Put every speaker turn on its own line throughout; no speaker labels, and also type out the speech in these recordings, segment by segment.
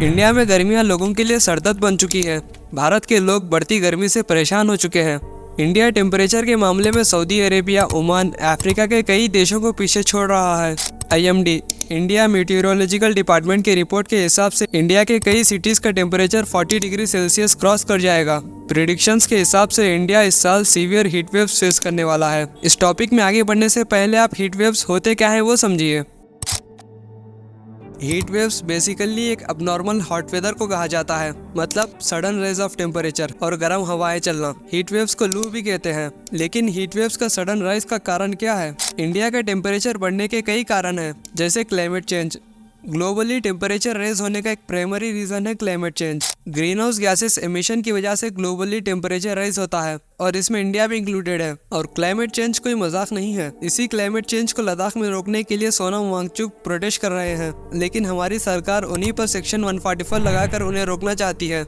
India में गर्मियां लोगों के लिए सरदर्द बन चुकी है। भारत के लोग बढ़ती गर्मी से परेशान हो चुके हैं। इंडिया टेम्परेचर के मामले में सऊदी अरेबिया, ओमान, अफ्रीका के कई देशों को पीछे छोड़ रहा है। IMD इंडिया मीटियोरोलॉजिकल डिपार्टमेंट की रिपोर्ट के हिसाब से इंडिया के कई सिटीज का टेम्परेचर 40 डिग्री सेल्सियस क्रॉस कर जाएगा। प्रेडिक्शंस के हिसाब से इंडिया इस साल सीवियर हीट वेव्स फेस करने वाला है। इस टॉपिक में आगे बढ़ने से पहले आप हीट वेव्स होते क्या है वो समझिए। हीट वेव्स बेसिकली एक अबनॉर्मल हॉट वेदर को कहा जाता है, मतलब सडन रेज ऑफ टेम्परेचर और गर्म हवाएं चलना। हीट वेव्स को लू भी कहते हैं। लेकिन हीट वेव्स का सडन राइज का कारण क्या है? इंडिया का टेम्परेचर बढ़ने के कई कारण हैं, जैसे climate change. Globally temperature raise होने का एक प्राइमरी रीजन है climate change. Greenhouse gases emission की वजह से ग्लोबली टेम्परेचर राइज होता है और इसमें इंडिया भी इंक्लूडेड है। और क्लाइमेट चेंज कोई मजाक नहीं है। इसी क्लाइमेट चेंज को लद्दाख में रोकने के लिए सोनम वांगचुक प्रोटेस्ट कर रहे हैं, लेकिन हमारी सरकार उन्हीं पर सेक्शन 144 लगाकर उन्हें रोकना चाहती है।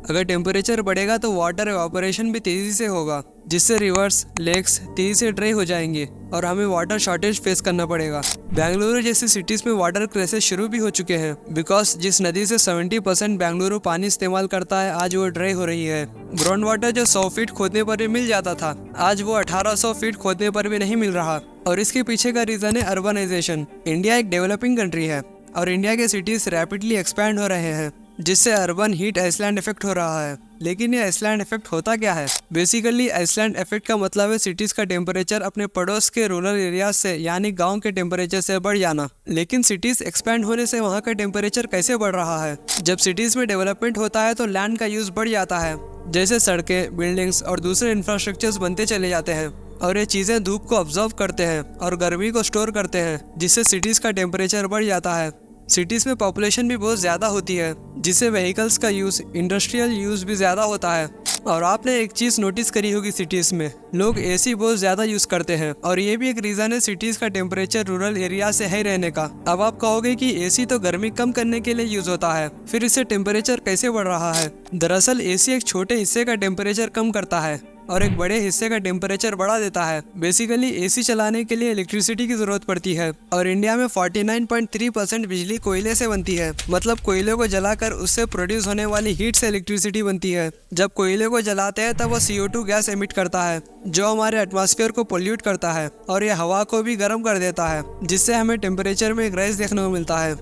अगर टेम्परेचर बढ़ेगा तो वाटर एवापोरेशन भी तेजी से होगा, जिससे रिवर्स, लेक्स तेजी से ड्राई हो जाएंगे और हमें वाटर शॉर्टेज फेस करना पड़ेगा। बेंगलुरु जैसी सिटीज में वाटर क्राइसिस शुरू भी हो चुके हैं, बिकॉज जिस नदी से 70% बेंगलुरु पानी इस्तेमाल करता है, आज वो ड्राई हो रही है। ग्राउंड वाटर जो 100 फीट खोदने पर भी मिल जाता था, आज वो 1800 फीट खोदने पर भी नहीं मिल रहा। और इसके पीछे का रीजन है अर्बनाइजेशन। इंडिया एक डेवलपिंग कंट्री है और इंडिया के सिटीज रैपिडली एक्सपैंड हो रहे हैं, जिससे अर्बन हीट आइसलैंड इफेक्ट हो रहा है। लेकिन ये आइसलैंड इफेक्ट होता क्या है? बेसिकली आइसलैंड इफेक्ट का मतलब है सिटीज का टेम्परेचर अपने पड़ोस के रूरल एरियाज से यानी गांव के टेम्परेचर से बढ़ जाना। लेकिन सिटीज एक्सपैंड होने से वहाँ का टेम्परेचर कैसे बढ़ रहा है? जब सिटीज में डेवलपमेंट होता है तो लैंड का यूज बढ़ जाता है, जैसे सड़कें, बिल्डिंग्स और दूसरे इंफ्रास्ट्रक्चर्स बनते चले जाते हैं और ये चीज़ें धूप को ऑब्जर्व करते हैं और गर्मी को स्टोर करते हैं, जिससे सिटीज का टेम्परेचर बढ़ जाता है। सिटीज़ में पॉपुलेशन भी बहुत ज़्यादा होती है, जिससे व्हीकल्स का यूज़, इंडस्ट्रियल यूज़ भी ज़्यादा होता है। और आपने एक चीज़ नोटिस करी होगी, सिटीज़ में लोग AC बहुत ज़्यादा यूज़ करते हैं और ये भी एक रीज़न है सिटीज़ का टेम्परेचर रूरल एरिया से हाई रहने का। अब आप कहोगे कि AC तो गर्मी कम करने के लिए यूज़ होता है, फिर इससे टेम्परेचर कैसे बढ़ रहा है? दरअसल AC एक छोटे हिस्से का टेम्परेचर कम करता है और एक बड़े हिस्से का टेम्परेचर बढ़ा देता है। बेसिकली AC चलाने के लिए इलेक्ट्रिसिटी की जरूरत पड़ती है और इंडिया में 49.3% बिजली कोयले से बनती है, मतलब कोयले को जलाकर उससे प्रोड्यूस होने वाली हीट से इलेक्ट्रिसिटी बनती है। जब कोयले को जलाते हैं तब वो CO2 गैस एमिट करता है, जो हमारे एटमॉस्फेयर को पोल्यूट करता है और ये हवा को भी गर्म कर देता है, जिससे हमें टेम्परेचर में एक राइज देखने को मिलता है।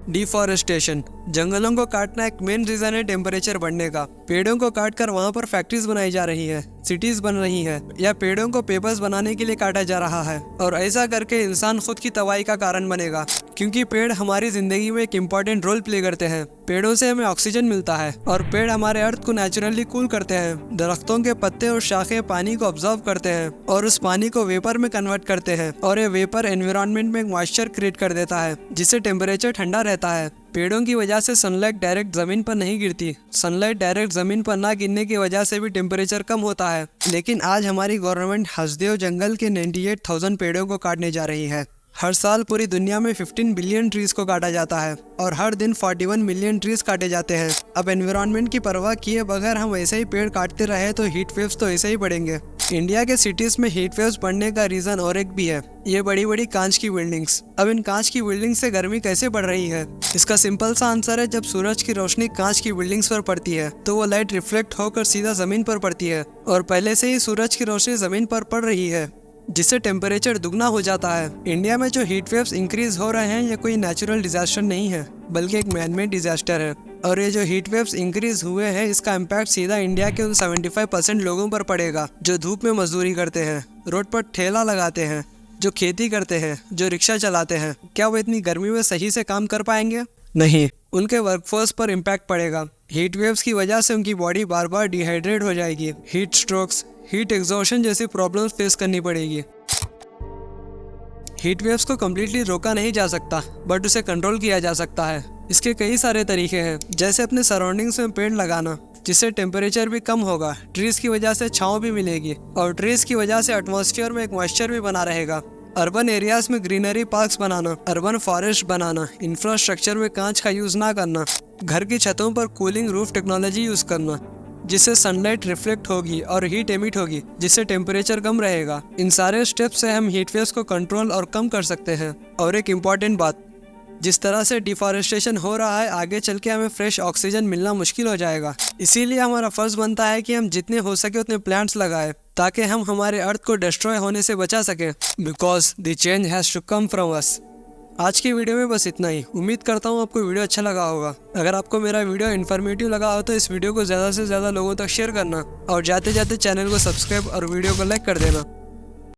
डिफॉरेस्टेशन, जंगलों को काटना एक मेन रीजन है टेम्परेचर बढ़ने का। पेड़ों को काटकर वहाँ पर फैक्ट्रीज बनाई जा रही है, सिटीज बन रही है, या पेड़ों को पेपर्स बनाने के लिए काटा जा रहा है। और ऐसा करके इंसान खुद की तबाही का कारण बनेगा, क्योंकि पेड़ हमारी जिंदगी में एक इम्पॉर्टेंट रोल प्ले करते हैं। पेड़ों से हमें ऑक्सीजन मिलता है और पेड़ हमारे अर्थ को नेचुरली कूल करते हैं। दरख्तों के पत्ते और शाखें पानी को ऑब्जर्व करते हैं और उस पानी को वेपर में कन्वर्ट करते हैं और ये वेपर एनवायरनमेंट में मॉइस्चर क्रिएट कर देता है, जिससे टेम्परेचर ठंडा रहता है। पेड़ों की वजह से सनलाइट डायरेक्ट जमीन पर नहीं गिरती। सनलाइट डायरेक्ट जमीन पर ना गिरने की वजह से भी टेम्परेचर कम होता है। लेकिन आज हमारी गवर्नमेंट हसदेव जंगल के 98,000 पेड़ों को काटने जा रही है। हर साल पूरी दुनिया में 15 बिलियन ट्रीज को काटा जाता है और हर दिन 41 मिलियन ट्रीज काटे जाते हैं। अब एनवायरनमेंट की परवाह किए बगैर हम ऐसे ही पेड़ काटते रहे तो हीट वेव्स तो ऐसे ही बढ़ेंगे। इंडिया के सिटीज में हीट वेव्स बढ़ने का रीजन और एक भी है, ये बड़ी बड़ी कांच की बिल्डिंग्स। अब इन कांच की बिल्डिंग से गर्मी कैसे बढ़ रही है? इसका सिंपल सा आंसर है, जब सूरज की रोशनी कांच की बिल्डिंग्स पर पड़ती है तो वो लाइट रिफ्लेक्ट होकर सीधा जमीन पर पड़ती है और पहले से ही सूरज की रोशनी जमीन पर पड़ रही है, जिससे टेम्परेचर दुगना हो जाता है। इंडिया में जो हीट वेव्स इंक्रीज हो रहे हैं, ये कोई नेचुरल डिजास्टर नहीं है, बल्कि एक मैनमेड डिजास्टर है। और ये जो हीट वेव्स इंक्रीज हुए हैं, इसका इम्पैक्ट सीधा इंडिया के उन 75% लोगों पर पड़ेगा जो धूप में मजदूरी करते हैं, रोड पर ठेला लगाते हैं, जो खेती करते हैं, जो रिक्शा चलाते हैं। क्या वो इतनी गर्मी में सही से काम कर पाएंगे? नहीं। उनके वर्कफोर्स पर इम्पैक्ट पड़ेगा। हीट वेव्स की वजह से उनकी बॉडी बार बार डिहाइड्रेट हो जाएगी, हीट स्ट्रोक्स, हीट एग्जॉशन जैसी प्रॉब्लम्स फेस करनी पड़ेगी। हीट वेव्स को कम्प्लीटली रोका नहीं जा सकता, बट उसे कंट्रोल किया जा सकता है। इसके कई सारे तरीके हैं, जैसे अपने सराउंडिंग्स में पेड़ लगाना, जिससे टेम्परेचर भी कम होगा, ट्रीज की वजह से छांव भी मिलेगी और ट्रीज की वजह से एटमॉस्फेयर में एक मॉइस्चर भी बना रहेगा। अर्बन एरियाज में ग्रीनरी पार्क्स बनाना, अर्बन फॉरेस्ट बनाना, इंफ्रास्ट्रक्चर में कांच का यूज ना करना, घर की छतों पर कूलिंग रूफ टेक्नोलॉजी यूज करना, जिससे सनलाइट रिफ्लेक्ट होगी और हीट एमिट होगी, जिससे टेम्परेचर कम रहेगा। इन सारे स्टेप्स से हम हीट वेव्स को कंट्रोल और कम कर सकते हैं। और एक इम्पॉर्टेंट बात, जिस तरह से डिफॉरेस्टेशन हो रहा है, आगे चल के हमें फ्रेश ऑक्सीजन मिलना मुश्किल हो जाएगा। इसीलिए हमारा फर्ज बनता है कि हम जितने हो सके उतने प्लांट्स लगाएं ताकि हम हमारे अर्थ को डिस्ट्रॉय होने से बचा सकें, because the change has to come from us. आज की वीडियो में बस इतना ही। उम्मीद करता हूँ आपको वीडियो अच्छा लगा होगा। अगर आपको मेरा वीडियो इन्फॉर्मेटिव लगा हो तो इस वीडियो को ज़्यादा से ज़्यादा लोगों तक शेयर करना और जाते जाते चैनल को सब्सक्राइब और वीडियो को लाइक कर देना।